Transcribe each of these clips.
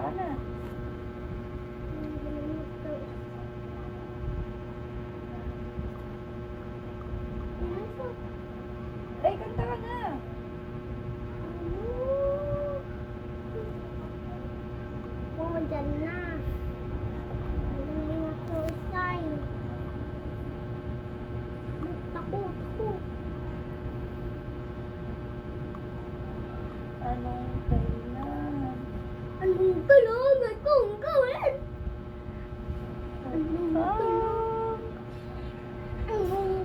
ka na. Ay, kanta ka na. Oo, dyan na. Ano ako sign? Takot. Anong kailangan? Anong kailangan kong gawin? Anong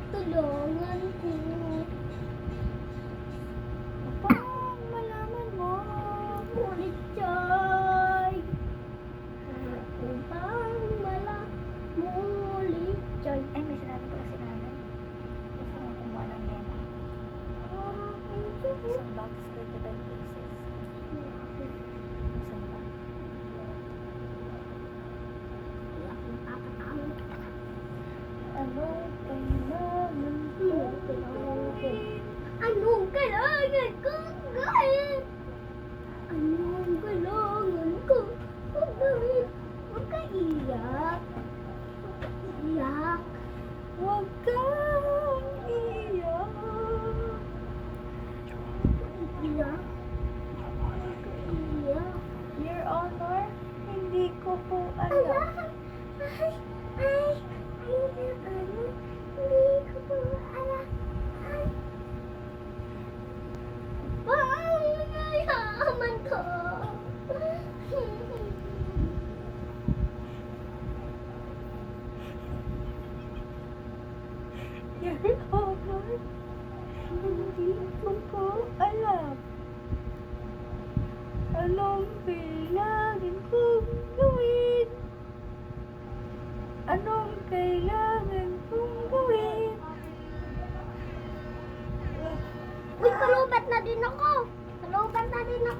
tulungan ko? Upang malaman mo. Ulit joy. Upang ulit joy. Ay, may sinabi pala si nanay. Gusto mo kumuha ng memo. Isang box, 35 pieces. Isang box. Anong kailangan kong gawin? Anong kailangan kong gawin? Anong kailangan kong gawin? Huwag ka iyak. Iyak. Huwag kang iyak. Iyak. Iyak. Your Honor, hindi ko po alam. Hindi ko po alam. Pangyayaman ko. Your Honor, hindi ko po alam. Anong kailangan kong gawin? Anong kailangan kong gawin? Uy, kalubat na din ako. Kalubat na din ako.